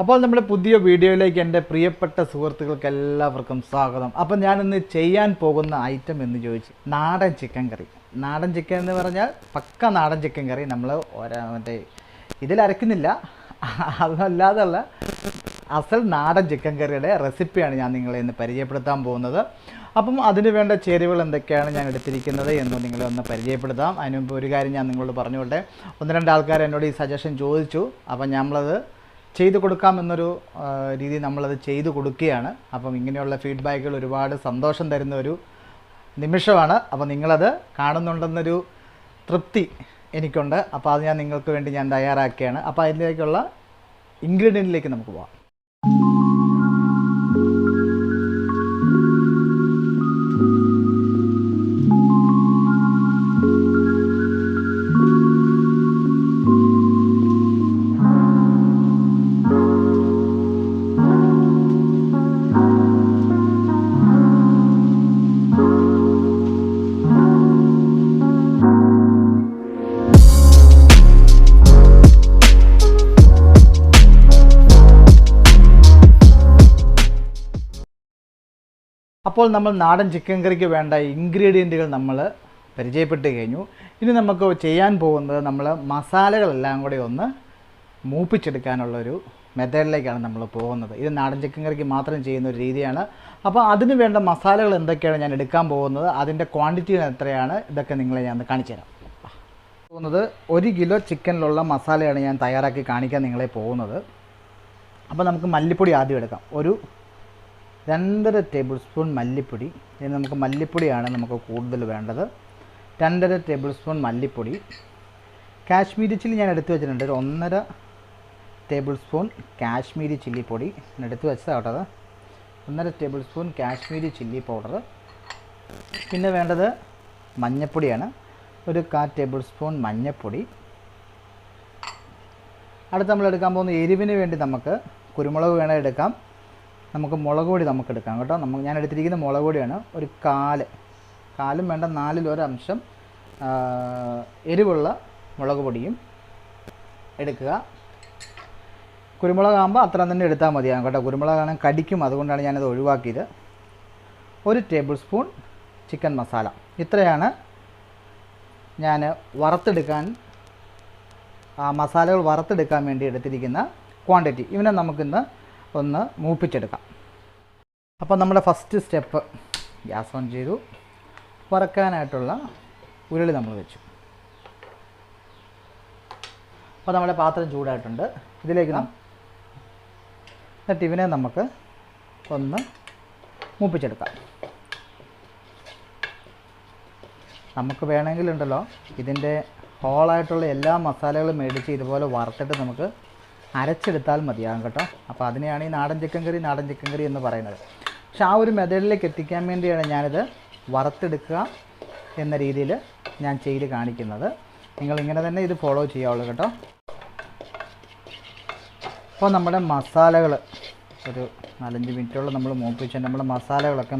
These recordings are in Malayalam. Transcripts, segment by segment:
അപ്പോൾ നമ്മുടെ പുതിയ വീഡിയോയിലേക്ക് എൻ്റെ പ്രിയപ്പെട്ട സുഹൃത്തുക്കൾക്ക് എല്ലാവർക്കും സ്വാഗതം. അപ്പോൾ ഞാനിന്ന് ചെയ്യാൻ പോകുന്ന ഐറ്റം എന്ന് ചോദിച്ചു നാടൻ ചിക്കൻ കറി. നാടൻ ചിക്കൻ എന്ന് പറഞ്ഞാൽ പക്ക നാടൻ ചിക്കൻ കറി. നമ്മൾ മറ്റേ ഇതിലരക്കുന്നില്ല, അതല്ലാതുള്ള അസൽ നാടൻ ചിക്കൻ കറിയുടെ റെസിപ്പിയാണ് ഞാൻ നിങ്ങളെ ഇന്ന് പരിചയപ്പെടുത്താൻ പോകുന്നത്. അപ്പം അതിന് വേണ്ട ചേരുവകൾ എന്തൊക്കെയാണ് ഞാൻ എടുത്തിരിക്കുന്നത് എന്ന് നിങ്ങളെ ഒന്ന് പരിചയപ്പെടുത്താം. അതിന് മുമ്പ് ഒരു കാര്യം ഞാൻ നിങ്ങളോട് പറഞ്ഞുകൊള്ളട്ടെ. ഒന്ന് രണ്ട് ആൾക്കാർ എന്നോട് ഈ സജഷൻ ചോദിച്ചു. അപ്പം നമ്മളത് ചെയ്തു കൊടുക്കാമെന്നൊരു രീതി നമ്മളത് ചെയ്തു കൊടുക്കുകയാണ്. അപ്പം ഇങ്ങനെയുള്ള ഫീഡ്ബാക്കുകൾ ഒരുപാട് സന്തോഷം തരുന്ന ഒരു നിമിഷമാണ്. അപ്പോൾ നിങ്ങളത് കാണുന്നുണ്ടെന്നൊരു തൃപ്തി എനിക്കുണ്ട്. അപ്പോൾ അത് ഞാൻ നിങ്ങൾക്ക് വേണ്ടി ഞാൻ തയ്യാറാക്കുകയാണ്. അപ്പോൾ അതിലേക്കുള്ള ഇൻഗ്രീഡിയൻറ്റിലേക്ക് നമുക്ക് പോകാം. അപ്പോൾ നമ്മൾ നാടൻ ചിക്കൻ കറിക്ക് വേണ്ട ഇൻഗ്രീഡിയൻറ്റുകൾ നമ്മൾ പരിചയപ്പെട്ട് കഴിഞ്ഞു. ഇനി നമുക്ക് ചെയ്യാൻ പോകുന്നത് നമ്മൾ മസാലകളെല്ലാം കൂടി ഒന്ന് മൂപ്പിച്ചെടുക്കാനുള്ളൊരു മെത്തേഡിലേക്കാണ് നമ്മൾ പോകുന്നത്. ഇത് നാടൻ ചിക്കൻ കറിക്ക് മാത്രം ചെയ്യുന്ന ഒരു രീതിയാണ്. അപ്പോൾ അതിന് വേണ്ട മസാലകൾ എന്തൊക്കെയാണ് ഞാൻ എടുക്കാൻ പോകുന്നത്, അതിൻ്റെ ക്വാണ്ടിറ്റി എത്രയാണ്, ഇതൊക്കെ നിങ്ങളെ ഞാൻ കാണിച്ചു തരാം. പോകുന്നത് 1 കിലോ ചിക്കനിലുള്ള മസാലയാണ് ഞാൻ തയ്യാറാക്കി കാണിക്കാൻ നിങ്ങളെ പോകുന്നത്. അപ്പോൾ നമുക്ക് മല്ലിപ്പൊടി ആദ്യം എടുക്കാം. ഒരു 2.5 ടേബിൾ സ്പൂൺ മല്ലിപ്പൊടി. ഇനി നമുക്ക് മല്ലിപ്പൊടിയാണ് നമുക്ക് കൂടുതൽ വേണ്ടത്. 2.5 ടേബിൾ സ്പൂൺ മല്ലിപ്പൊടി. കാശ്മീരി ചില്ലി ഞാൻ എടുത്തു വെച്ചിട്ടുണ്ട്. ഒരു 1.5 ടേബിൾ സ്പൂൺ കാശ്മീരി ചില്ലി പൊടി ഞാൻ എടുത്തു വെച്ചതാട്ടത്. 1.5 table spoon Kashmiri chilli powder. പിന്നെ വേണ്ടത് മഞ്ഞൾപ്പൊടിയാണ്. ഒരു 1/4 ടേബിൾ സ്പൂൺ മഞ്ഞൾപ്പൊടി. അടുത്ത് നമ്മൾ എടുക്കാൻ പോകുന്ന എരിവിന് വേണ്ടി നമുക്ക് കുരുമുളക് വേണേൽ എടുക്കാം, നമുക്ക് മുളക് പൊടി നമുക്ക് എടുക്കാം കേട്ടോ. ഞാൻ എടുത്തിരിക്കുന്ന മുളക് പൊടിയാണ്. ഒരു കാലും വേണ്ട 4-1 അംശം എരിവുള്ള മുളക് പൊടിയും എടുക്കുക. കുരുമുളകാകുമ്പോൾ അത്ര തന്നെ എടുത്താൽ മതിയാകും കേട്ടോ. കുരുമുളകാണെങ്കിൽ കടിക്കും, അതുകൊണ്ടാണ് ഞാനത് ഒഴിവാക്കിയത്. 1 ടേബിൾ സ്പൂൺ ചിക്കൻ മസാല. ഇത്രയാണ് ഞാൻ മസാലകൾ വറുത്തെടുക്കാൻ വേണ്ടി എടുത്തിരിക്കുന്ന ക്വാണ്ടിറ്റി. ഇവനെ നമുക്കിന്ന് ഒന്ന് മൂപ്പിച്ചെടുക്കാം. അപ്പോൾ നമ്മുടെ ഫസ്റ്റ് സ്റ്റെപ്പ് ഗ്യാസ് ഓൺ ചെയ്തു. വറക്കാനായിട്ടുള്ള ഉരുളി നമ്മൾ വെച്ചു. അപ്പോൾ നമ്മുടെ പാത്രം ചൂടായിട്ടുണ്ട്. ഇതിലേക്ക് എന്നിട്ട് ഇവനെ നമുക്ക് ഒന്ന് മൂപ്പിച്ചെടുക്കാം. നമുക്ക് വേണമെങ്കിലുണ്ടല്ലോ ഇതിൻ്റെ ഹോളായിട്ടുള്ള എല്ലാ മസാലകളും മേടിച്ച് ഇതുപോലെ വറുത്തിട്ട് നമുക്ക് അരച്ചെടുത്താൽ മതിയാകും കേട്ടോ. അപ്പോൾ അതിനെയാണ് ഈ നാടൻ ചിക്കൻ കറി എന്ന് പറയുന്നത്. പക്ഷെ ആ ഒരു മെത്തേഡിലേക്ക് എത്തിക്കാൻ വേണ്ടിയാണ് ഞാനിത് വറുത്തെടുക്കുക എന്ന രീതിയിൽ ഞാൻ ചെയ്ത് കാണിക്കുന്നത്. നിങ്ങളിങ്ങനെ തന്നെ ഇത് ഫോളോ ചെയ്യാവുള്ളൂ കേട്ടോ. അപ്പോൾ നമ്മുടെ മസാലകൾ ഒരു 4-5 മിനിറ്റോളം നമ്മൾ മൂപ്പിച്ച് നമ്മുടെ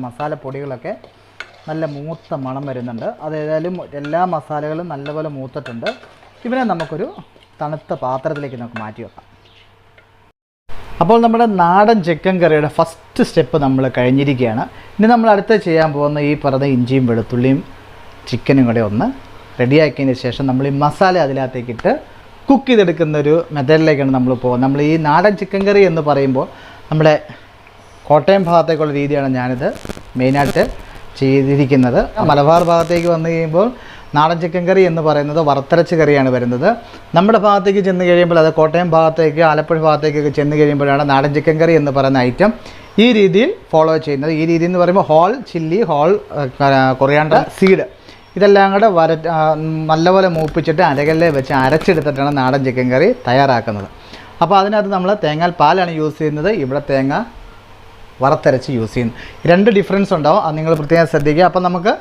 മസാലപ്പൊടികളൊക്കെ നല്ല മൂത്ത മണം വരുന്നുണ്ട്. അതേതായാലും എല്ലാ മസാലകളും നല്ലപോലെ മൂത്തിട്ടുണ്ട്. ഇവനെ നമുക്കൊരു തണുത്ത പാത്രത്തിലേക്ക് നമുക്ക് മാറ്റി വെക്കാം. അപ്പോൾ നമ്മുടെ നാടൻ ചിക്കൻ കറിയുടെ ഫസ്റ്റ് സ്റ്റെപ്പ് നമ്മൾ കഴിഞ്ഞിരിക്കുകയാണ്. ഇനി നമ്മൾ അടുത്ത് ചെയ്യാൻ പോകുന്ന ഈ പറഞ്ഞ ഇഞ്ചിയും വെളുത്തുള്ളിയും ചിക്കനും കൂടെ ഒന്ന് റെഡിയാക്കിയതിന് ശേഷം നമ്മൾ ഈ മസാല അതിനകത്തേക്കിട്ട് കുക്ക് ചെയ്തെടുക്കുന്നൊരു മെത്തേഡിലേക്കാണ് നമ്മൾ പോകുന്നത്. നമ്മൾ ഈ നാടൻ ചിക്കൻ കറി എന്ന് പറയുമ്പോൾ നമ്മുടെ കോട്ടയം ഭാഗത്തേക്കുള്ള രീതിയാണ് ഞാനിത് മെയിനായിട്ട് ചെയ്തിരിക്കുന്നത്. മലബാർ ഭാഗത്തേക്ക് വന്നു കഴിയുമ്പോൾ നാടൻ ചിക്കൻ കറി എന്ന് പറയുന്നത് വറുത്തരച്ച് കറിയാണ് വരുന്നത്. നമ്മുടെ ഭാഗത്തേക്ക് ചെന്ന് കഴിയുമ്പോൾ, അത് കോട്ടയം ഭാഗത്തേക്ക് ആലപ്പുഴ ഭാഗത്തേക്കൊക്കെ ചെന്ന് കഴിയുമ്പോഴാണ് നാടൻ ചിക്കൻ കറി എന്ന് പറയുന്ന ഐറ്റം ഈ രീതിയിൽ ഫോളോ ചെയ്യുന്നത്. ഈ രീതി എന്ന് പറയുമ്പോൾ whole chilli, whole coriander seed ഇതെല്ലാം കൂടെ നല്ലപോലെ മൂപ്പിച്ചിട്ട് അരകല്ലെ വെച്ച് അരച്ചെടുത്തിട്ടാണ് നാടൻ ചിക്കൻ കറി തയ്യാറാക്കുന്നത്. അപ്പോൾ അതിനകത്ത് നമ്മൾ തേങ്ങാപ്പാലാണ് യൂസ് ചെയ്യുന്നത്. ഇവിടെ തേങ്ങ വറുത്തരച്ച് യൂസ് ചെയ്യുന്നു. 2 ഡിഫറൻസ് ഉണ്ടാവും, അത് നിങ്ങൾ പ്രത്യേകം ശ്രദ്ധിക്കുക. അപ്പം നമുക്ക്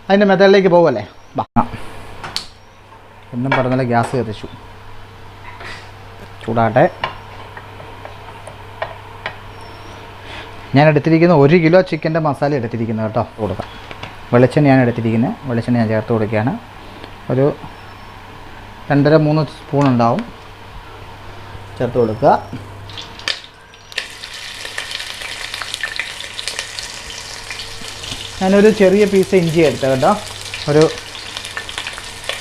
അതിൻ്റെ മെത്തേഡിലേക്ക് പോകുമല്ലേ. എന്നും പറഞ്ഞാൽ ഗ്യാസ് കത്തിച്ചു, ചൂടാട്ടെ. ഞാൻ എടുത്തിരിക്കുന്ന 1 കിലോ ചിക്കൻ്റെ മസാല എടുത്തിരിക്കുന്നത് കേട്ടോ. കൊടുക്കാം. വെളിച്ചെണ്ണയാണ് എടുത്തിരിക്കുന്നത്. വെളിച്ചെണ്ണ ഞാൻ ചേർത്ത് കൊടുക്കുകയാണ്. ഒരു 2.5-3 സ്പൂൺ ഉണ്ടാവും. ചേർത്ത് കൊടുക്കുക. ഞാനൊരു ചെറിയ പീസ് ഇഞ്ചി എടുത്തത് കേട്ടോ, ഒരു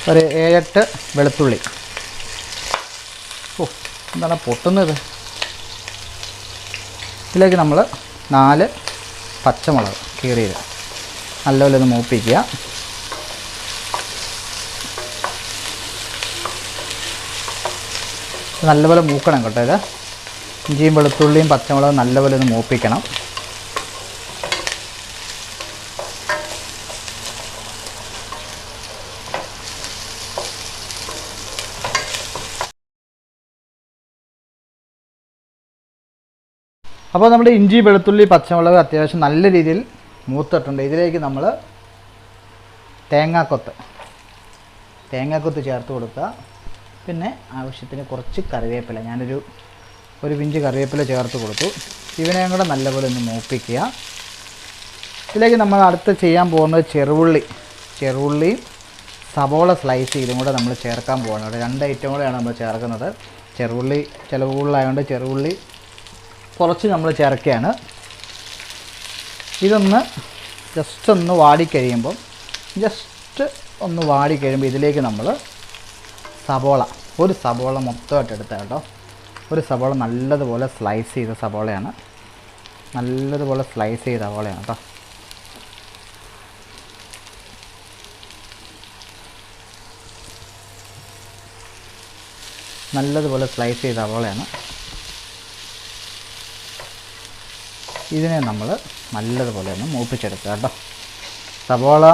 7-8 വെളുത്തുള്ളി. ഓ, എന്താണ് പൊട്ടുന്നത്? ഇതിലേക്ക് നമ്മൾ 4 പച്ചമുളക് കീറിയത് നല്ലപോലെ ഒന്ന് മൂപ്പിക്കുക. നല്ലപോലെ മൂക്കണം കേട്ടോ. ഇത് ഇഞ്ചിയും വെളുത്തുള്ളിയും പച്ചമുളകും നല്ലപോലെ ഒന്ന് മൂപ്പിക്കണം. അപ്പോൾ നമ്മുടെ ഇഞ്ചി വെളുത്തുള്ളി പച്ചമുളക് അത്യാവശ്യം നല്ല രീതിയിൽ മൂത്തിട്ടുണ്ട്. ഇതിലേക്ക് നമ്മൾ തേങ്ങാക്കൊത്ത് ചേർത്ത് കൊടുക്കുക. പിന്നെ ആവശ്യത്തിന് കുറച്ച് കറിവേപ്പില, ഞാനൊരു പിഞ്ച് കറിവേപ്പില ചേർത്ത് കൊടുത്തു. ഇവനെയും കൂടെ നല്ലപോലെ ഒന്ന് മൂപ്പിക്കുക. ഇതിലേക്ക് നമ്മൾ അടുത്ത് ചെയ്യാൻ പോകുന്നത് ചെറുള്ളിയും സവോള സ്ലൈസ് ചെയ്തും കൂടെ നമ്മൾ ചേർക്കാൻ പോകുന്നത്. 2 ഐറ്റം കൂടെയാണ് നമ്മൾ ചേർക്കുന്നത്. ചെറുള്ളി ചിലവ് കൂടുതലായതുകൊണ്ട് ചെറുള്ളി കുറച്ച് നമ്മൾ ചേർക്കുകയാണ്. ഇതൊന്ന് ജസ്റ്റ് ഒന്ന് വാടിക്കഴിയുമ്പോൾ ഇതിലേക്ക് നമ്മൾ ഒരു സവോള മൊത്തമായിട്ട് എടുത്ത കേട്ടോ. ഒരു സവോള നല്ലതുപോലെ സ്ലൈസ് ചെയ്ത സവോളയാണ്. നല്ലതുപോലെ സ്ലൈസ് ചെയ്ത സവോളയാണ് കേട്ടോ. നല്ലതുപോലെ സ്ലൈസ് ചെയ്ത സവോളയാണ്. ഇതിനെ നമ്മൾ നല്ലതുപോലെ ഒന്ന് മൂപ്പിച്ചെടുക്കുക കേട്ടോ. സവോള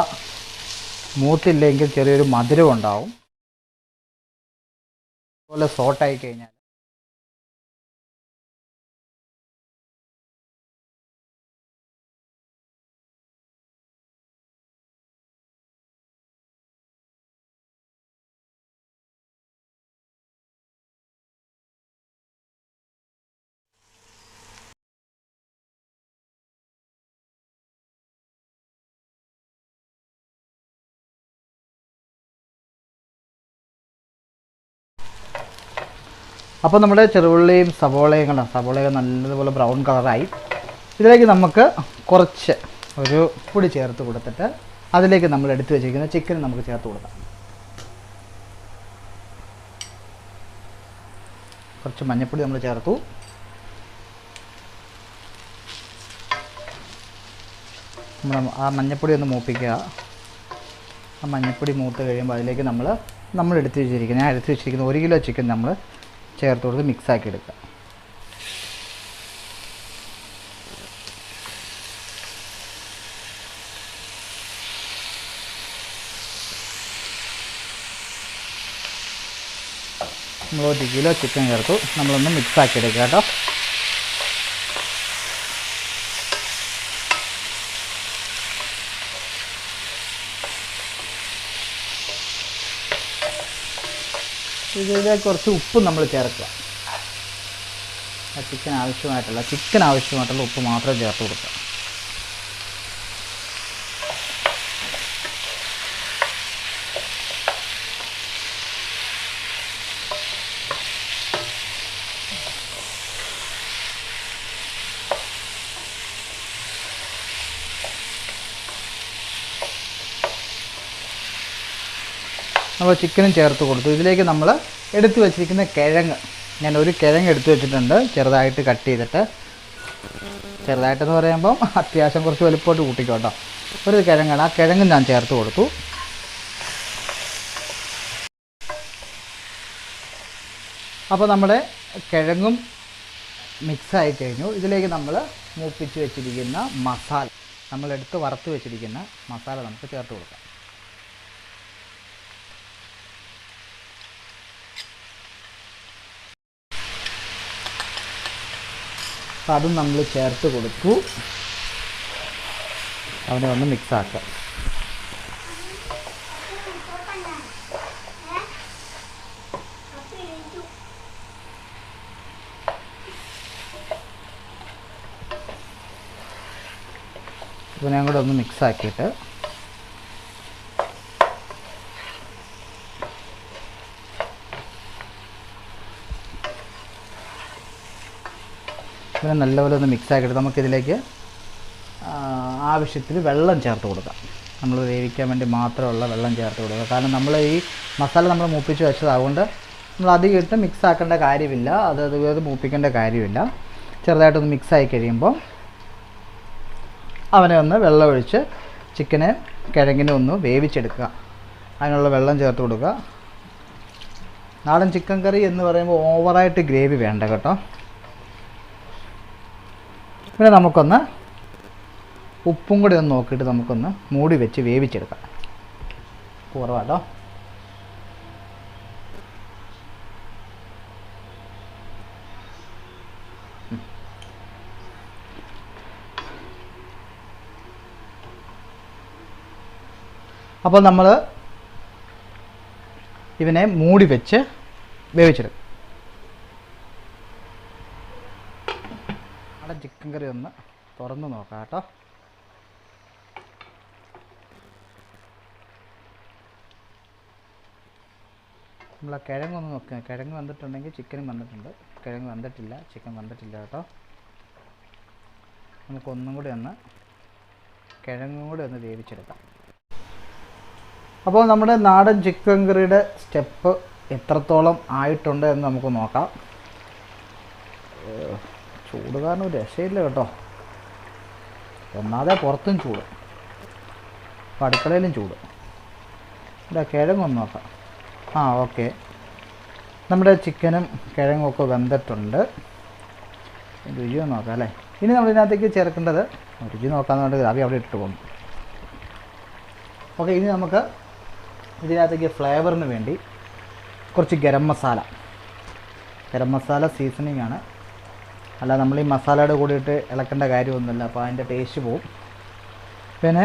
മൂത്തില്ലെങ്കിൽ ചെറിയൊരു മധുരം ഉണ്ടാവും. അതുപോലെ സോട്ടായി കഴിഞ്ഞാൽ അപ്പോൾ നമ്മുടെ ചെറുള്ളിയും സവോളയും നല്ലതുപോലെ ബ്രൗൺ കളറായി. ഇതിലേക്ക് നമുക്ക് കുറച്ച് ഒരു പൊടി ചേർത്ത് കൊടുത്തിട്ട് അതിലേക്ക് നമ്മൾ എടുത്തു വെച്ചിരിക്കുന്ന ചിക്കൻ നമുക്ക് ചേർത്ത് കൊടുക്കാം. കുറച്ച് മഞ്ഞൾപ്പൊടി നമ്മൾ ചേർത്തു. ആ മഞ്ഞൾപ്പൊടി ഒന്ന് മൂപ്പിക്കുക. ആ മഞ്ഞൾപ്പൊടി മൂത്ത് കഴിയുമ്പോൾ അതിലേക്ക് ഞാൻ എടുത്ത് വെച്ചിരിക്കുന്ന 1 കിലോ ചിക്കൻ നമ്മൾ ചേർത്ത് കൊടുത്ത് മിക്സാക്കി എടുക്കുക. നമ്മൾ 1 കിലോ ചിക്കൻ ചേർത്തു. നമ്മളൊന്ന് മിക്സാക്കി എടുക്കുക കേട്ടോ. ഇതിലേക്ക് കുറച്ച് ഉപ്പ് നമ്മൾ ചേർക്കുക. ചിക്കൻ ആവശ്യമായിട്ടുള്ള ഉപ്പ് മാത്രം ചേർത്ത് കൊടുക്കുക. അപ്പോൾ ചിക്കനും ചേർത്ത് കൊടുത്തു. ഇതിലേക്ക് നമ്മൾ എടുത്തു വച്ചിരിക്കുന്ന കിഴങ്ങ്, ഞാൻ ഒരു കിഴങ്ങ് എടുത്തു വെച്ചിട്ടുണ്ട്, ചെറുതായിട്ട് കട്ട് ചെയ്തിട്ട്. ചെറുതായിട്ടെന്ന് പറയുമ്പം അത്യാവശ്യം കുറച്ച് വലുപ്പമായിട്ട് കൂട്ടിക്കോ കേട്ടോ. ഒരു കിഴങ്ങാണ്, ആ കിഴങ്ങ് ഞാൻ ചേർത്ത് കൊടുത്തു. അപ്പോൾ നമ്മുടെ കിഴങ്ങും മിക്സായി കഴിഞ്ഞു. ഇതിലേക്ക് നമ്മൾ മൂപ്പിച്ച് വെച്ചിരിക്കുന്ന മസാല, നമ്മളെടുത്ത് വറുത്ത് വെച്ചിരിക്കുന്ന മസാല നമുക്ക് ചേർത്ത് കൊടുക്കാം. അപ്പോൾ അതും നമ്മൾ ചേർത്ത് കൊടുത്തു. അവനെ ഒന്ന് മിക്സാക്കാം. ഇതിനെയും കൂടെ ഒന്ന് മിക്സാക്കിയിട്ട് ഇതിനെ നല്ലപോലെ ഒന്ന് മിക്സാക്കിയിട്ട് നമുക്കിതിലേക്ക് ആവശ്യത്തിന് വെള്ളം ചേർത്ത് കൊടുക്കുക. നമ്മൾ വേവിക്കാൻ വേണ്ടി മാത്രമുള്ള വെള്ളം ചേർത്ത് കൊടുക്കുക. കാരണം നമ്മൾ ഈ മസാല നമ്മൾ മൂപ്പിച്ച് വെച്ചത്, അതുകൊണ്ട് നമ്മൾ അധികം ഇട്ട് മിക്സ് ആക്കേണ്ട കാര്യമില്ല. അത് മൂപ്പിക്കേണ്ട കാര്യമില്ല. ചെറുതായിട്ടൊന്ന് മിക്സായി കഴിയുമ്പോൾ അവനെ ഒന്ന് വെള്ളമൊഴിച്ച് ചിക്കനെ കിഴങ്ങിനെ ഒന്ന് വേവിച്ചെടുക്കുക. അതിനുള്ള വെള്ളം ചേർത്ത് കൊടുക്കുക. നാടൻ ചിക്കൻ കറി എന്ന് പറയുമ്പോൾ ഓവറായിട്ട് ഗ്രേവി വേണ്ട കേട്ടോ. പിന്നെ നമുക്കൊന്ന് ഉപ്പും കൂടി ഒന്ന് നോക്കിയിട്ട് നമുക്കൊന്ന് മൂടി വെച്ച് വേവിച്ചെടുക്കാം. കുറവാട്ടോ. അപ്പോൾ നമ്മൾ ഇവനെ മൂടി വെച്ച് വേവിച്ചെടുക്കും. അവിടെ ചിക്കൻ കറി ഒന്ന് തുറന്ന് നോക്കാം കേട്ടോ. നമ്മൾ ആ കിഴങ്ങൊന്ന് നോക്കുക. കിഴങ്ങ് വന്നിട്ടുണ്ടെങ്കിൽ ചിക്കനും വന്നിട്ടുണ്ട്. കിഴങ്ങ് വന്നിട്ടില്ല, ചിക്കൻ വന്നിട്ടില്ല കേട്ടോ. നമുക്കൊന്നും കൂടി ഒന്ന് കിഴങ്ങും കൂടി ഒന്ന് വേവിച്ചെടുക്കാം. അപ്പോൾ നമ്മുടെ നാടൻ ചിക്കൻ കറിയുടെ സ്റ്റെപ്പ് എത്രത്തോളം ആയിട്ടുണ്ട് എന്ന് നമുക്ക് നോക്കാം. ചൂട് കാരണം ഒരു രക്ഷയില്ല കേട്ടോ. ഒന്നാതെ പുറത്തും ചൂട്, അപ്പോൾ അടുക്കളയിലും ചൂട്. ഇവിടെ കിഴങ്ങൊന്ന് നോക്കാം. ഓക്കെ, നമ്മുടെ ചിക്കനും കിഴങ്ങുമൊക്കെ വെന്തിട്ടുണ്ട്. രുചി ഒന്ന് നോക്കാം അല്ലേ. ഇനി നമ്മളിതിനകത്തേക്ക് ചേർക്കേണ്ടത്, രുചി നോക്കാമെന്നുണ്ട് അവി അവിടെ ഇട്ട് പോകുന്നു. ഓക്കെ, ഇനി നമുക്ക് ഇതിനകത്തേക്ക് ഫ്ലേവറിന് വേണ്ടി കുറച്ച് ഗരം മസാല സീസണിങ് ആണ്. അല്ല നമ്മൾ ഈ മസാലയുടെ കൂടിയിട്ട് ഇളക്കേണ്ട കാര്യമൊന്നുമില്ല, അപ്പോൾ അതിൻ്റെ ടേസ്റ്റ് പോവും. പിന്നെ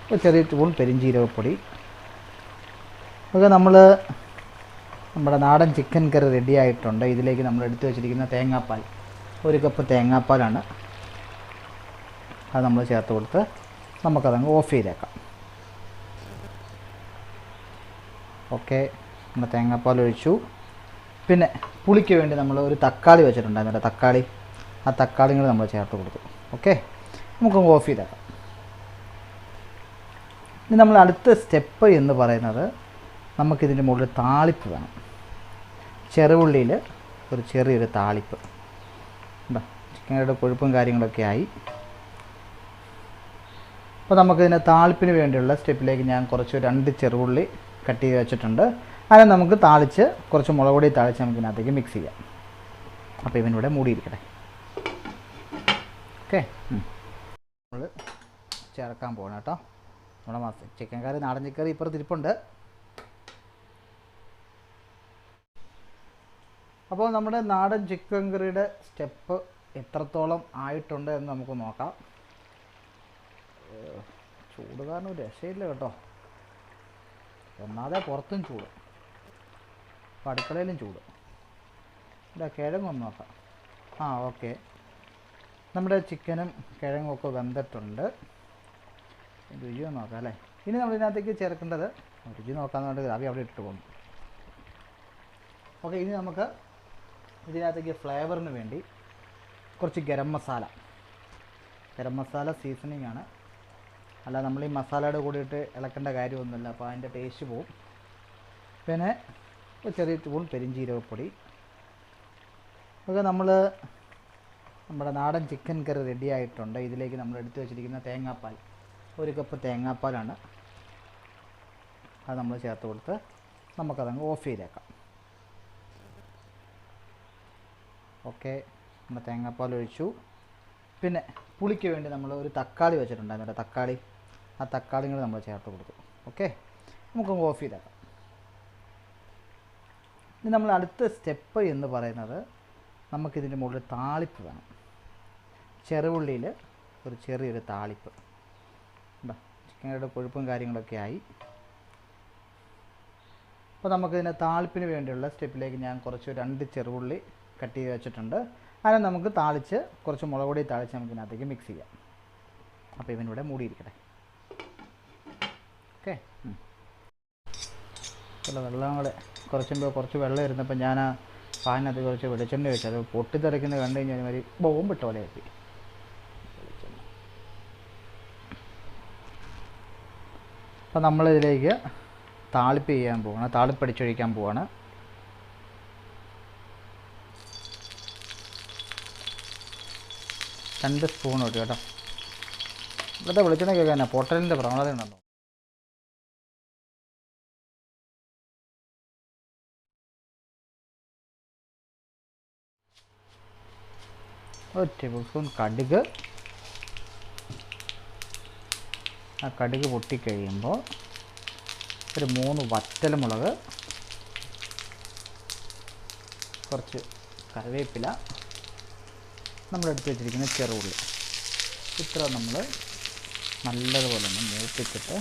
ഒരു ചെറിയ സ്പൂൺ പെരിഞ്ചീരകപ്പൊടി. ഒക്കെ നമ്മുടെ നാടൻ ചിക്കൻ കറി റെഡി ആയിട്ടുണ്ട്. ഇതിലേക്ക് നമ്മൾ എടുത്തു വെച്ചിരിക്കുന്ന തേങ്ങാപ്പാൽ, 1 കപ്പ് തേങ്ങാപ്പാലാണ്. അത് നമ്മൾ ചേർത്ത് കൊടുത്ത് നമുക്കതങ്ങ് ഓഫ് ചെയ്തേക്കാം. ഓക്കെ, നമ്മൾ തേങ്ങാപ്പാൽ ഒഴിച്ചു. പിന്നെ പുളിക്ക് വേണ്ടി നമ്മൾ ഒരു തക്കാളി വെച്ചിട്ടുണ്ടായിരുന്നു. ആ തക്കാളി കൂടി നമ്മൾ ചേർത്ത് കൊടുത്തു. ഓക്കെ, നമുക്കങ്ങ് ഓഫ് ചെയ്തേക്കാം. ഇനി നമ്മൾ അടുത്ത സ്റ്റെപ്പ് എന്ന് പറയുന്നത്, നമുക്കിതിൻ്റെ മുകളിൽ താളിപ്പ് വേണം. ചെറുഉള്ളിയിൽ ഒരു ചെറിയൊരു താളിപ്പ്. ചിക്കനുടെ കൊഴുപ്പും കാര്യങ്ങളൊക്കെ ആയി. അപ്പോൾ നമുക്കിതിൻ്റെ താളിപ്പിന് വേണ്ടിയുള്ള സ്റ്റെപ്പിലേക്ക് ഞാൻ കുറച്ച് 2 ചെറുഉള്ളി കട്ട് ചെയ്ത് വെച്ചിട്ടുണ്ട്. അതിനെ നമുക്ക് താളിച്ച് കുറച്ച് മുളക് പൊടി താളിച്ച് നമുക്ക് ഇതിനകത്തേക്ക് മിക്സ് ചെയ്യാം. അപ്പോൾ ഇവനിവിടെ മൂടിയിരിക്കട്ടെ. ഓക്കെ, നമ്മൾ ചേർക്കാൻ പോകണം കേട്ടോ. നമ്മുടെ ചിക്കൻ കറി, നാടൻ ചിക്കൻ കറി ഇപ്പുറത്ത് ഇരിപ്പുണ്ട്. അപ്പോൾ നമ്മുടെ നാടൻ ചിക്കൻ കറിയുടെ സ്റ്റെപ്പ് എത്രത്തോളം ആയിട്ടുണ്ട് എന്ന് നമുക്ക് നോക്കാം. ചൂട് കാരണം ഒരു രക്ഷയില്ല കേട്ടോ. ഒന്നാതെ പുറത്തും ചൂട്, അപ്പോൾ അടുക്കളയിലും ചൂട്. ഇവിടെ കിഴങ്ങൊന്ന് നോക്കാം. ഓക്കെ, നമ്മുടെ ചിക്കനും കിഴങ്ങും ഒക്കെ വെന്തിട്ടുണ്ട്. രുചി ഒന്ന് നോക്കാം അല്ലേ. ഇനി നമ്മളിതിനകത്തേക്ക് ചേർക്കേണ്ടത്, രുചി നോക്കാമെന്നുണ്ട് അവി അവിടെ ഇട്ട് പോകുന്നു. ഓക്കെ, ഇനി നമുക്ക് ഇതിനകത്തേക്ക് ഫ്ലേവറിന് വേണ്ടി കുറച്ച് ഗരം മസാല സീസണിങ് ആണ്. അല്ല നമ്മൾ ഈ മസാലയുടെ കൂടിയിട്ട് ഇളക്കേണ്ട കാര്യമൊന്നുമില്ല, അപ്പോൾ അതിൻ്റെ ടേസ്റ്റ് പോവും. പിന്നെ ഒരു ചെറിയ സ്പൂൺ പെരിഞ്ചീരകപ്പൊടി. ഒക്കെ നമ്മുടെ നാടൻ ചിക്കൻ കറി റെഡി ആയിട്ടുണ്ട്. ഇതിലേക്ക് നമ്മൾ എടുത്തു വെച്ചിരിക്കുന്ന തേങ്ങാപ്പാൽ, 1 കപ്പ് തേങ്ങാപ്പാലാണ്. അത് നമ്മൾ ചേർത്ത് കൊടുത്ത് നമുക്കതങ്ങ് ഓഫ് ചെയ്തേക്കാം. ഓക്കെ, നമ്മൾ തേങ്ങാപ്പാൽ ഒഴിച്ചു. പിന്നെ പുളിക്ക് വേണ്ടി നമ്മൾ ഒരു തക്കാളി വെച്ചിട്ടുണ്ടായിരുന്നു. ആ തക്കാളി കൂടി നമ്മൾ ചേർത്ത് കൊടുത്തു. ഓക്കെ, നമുക്കങ്ങ് ഓഫ് ചെയ്തേക്കാം. ഇനി നമ്മൾ അടുത്ത സ്റ്റെപ്പ് എന്ന് പറയുന്നത്, നമുക്കിതിൻ്റെ മുകളിൽ താളിപ്പ് വേണം. ചെറുഉള്ളിയിൽ ഒരു ചെറിയൊരു താളിപ്പ്. ചിക്കനുടെ കൊഴുപ്പും കാര്യങ്ങളൊക്കെ ആയി. അപ്പോൾ നമുക്കിതിൻ്റെ താളിപ്പിന് വേണ്ടിയുള്ള സ്റ്റെപ്പിലേക്ക് ഞാൻ കുറച്ച് 2 ചെറുഉള്ളി കട്ട് ചെയ്ത് വെച്ചിട്ടുണ്ട്. അതിനെ നമുക്ക് താളിച്ച് കുറച്ച് മുളക് പൊടി താളിച്ച് നമുക്ക് ഇതിനകത്തേക്ക് മിക്സ് ചെയ്യാം. അപ്പോൾ ഇവനിവിടെ മൂടിയിരിക്കട്ടെ. ഓക്കെ, വെള്ളം കൂടെ കുറച്ച് വെള്ളം ഇരുന്നപ്പോൾ ഞാൻ ആ പാനിനകത്ത് കുറച്ച് വെളിച്ചെണ്ണ വെച്ചു. അത് പൊട്ടിത്തെറിക്കുന്നത് കണ്ടു കഴിഞ്ഞാൽ ഒരു ബോംബിട്ട പോലെ ആയി. അപ്പോൾ നമ്മളിതിലേക്ക് താളിപ്പ് ചെയ്യാൻ പോവാണ്, താളിപ്പടിച്ചൊഴിക്കാൻ പോവാണ്. രണ്ട് സ്പൂൺ ഒഴിക്കും കേട്ടോ. ഇവിടുത്തെ വെളിച്ചെണ്ണ കേൾക്കാൻ പൊട്ടലിൻ്റെ പ്രവണത ഉണ്ടല്ലോ. ഒരു ടേബിൾ സ്പൂൺ കടുക്. ആ കടുക് പൊട്ടിക്കഴിയുമ്പോൾ ഒരു 3 വറ്റൽമുളക്, കുറച്ച് കറിവേപ്പില, നമ്മളെടുത്ത് വെച്ചിരിക്കുന്ന ചെറുള്ളി, ഇത്ര നമ്മൾ നല്ലതുപോലെ ഒന്ന് മൂപ്പിച്ചിട്ട്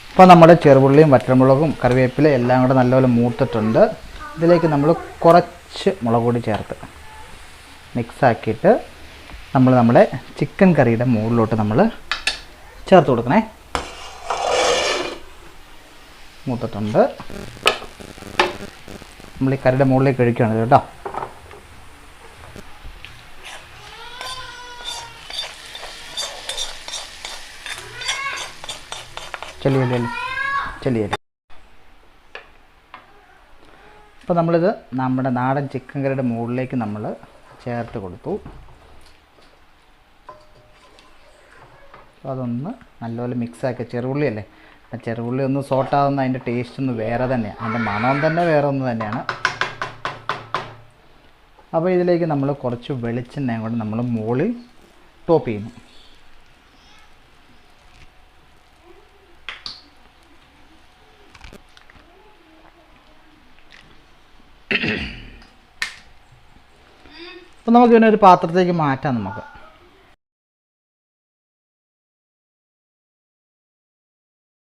ഇപ്പോൾ നമ്മുടെ ചെറുള്ളിയും വറ്റൽമുളകും കറിവേപ്പില എല്ലാം കൂടെ നല്ലപോലെ മൂത്തിട്ടുണ്ട്. ഇതിലേക്ക് നമ്മൾ കുറച്ച് മുളക് പൊടി ചേർത്ത് മിക്സാക്കിയിട്ട് നമ്മൾ നമ്മുടെ ചിക്കൻ കറിയുടെ മുകളിലോട്ട് നമ്മൾ ചേർത്ത് കൊടുക്കണേ. മൂത്തിട്ടുണ്ട്. നമ്മൾ ഈ കറിയുടെ മുകളിലേക്ക് ഒഴിക്കുകയാണ് കേട്ടോ. ചെല്ലിയല്ലേ. അപ്പോൾ നമ്മളിത് നമ്മുടെ നാടൻ ചിക്കൻ കറിയുടെ മുകളിലേക്ക് നമ്മൾ ചേർത്ത് കൊടുത്തു. അപ്പോൾ അതൊന്ന് നല്ലപോലെ മിക്സാക്കി. ചെറുള്ളി അല്ലേ, ചെറുള്ളി ഒന്ന് സോട്ടാകുന്ന അതിൻ്റെ ടേസ്റ്റ് ഒന്ന് വേറെ തന്നെയാണ്, അതിൻ്റെ മണം തന്നെ വേറെ ഒന്ന് തന്നെയാണ്. അപ്പോൾ ഇതിലേക്ക് നമ്മൾ കുറച്ച് വെളിച്ചെണ്ണയും കൊണ്ട് നമ്മൾ മുകളിൽ ടോപ്പ് ചെയ്യുന്നു. അപ്പോൾ നമുക്കിതിനെ ഒരു പാത്രത്തേക്ക് മാറ്റാം. നമുക്ക്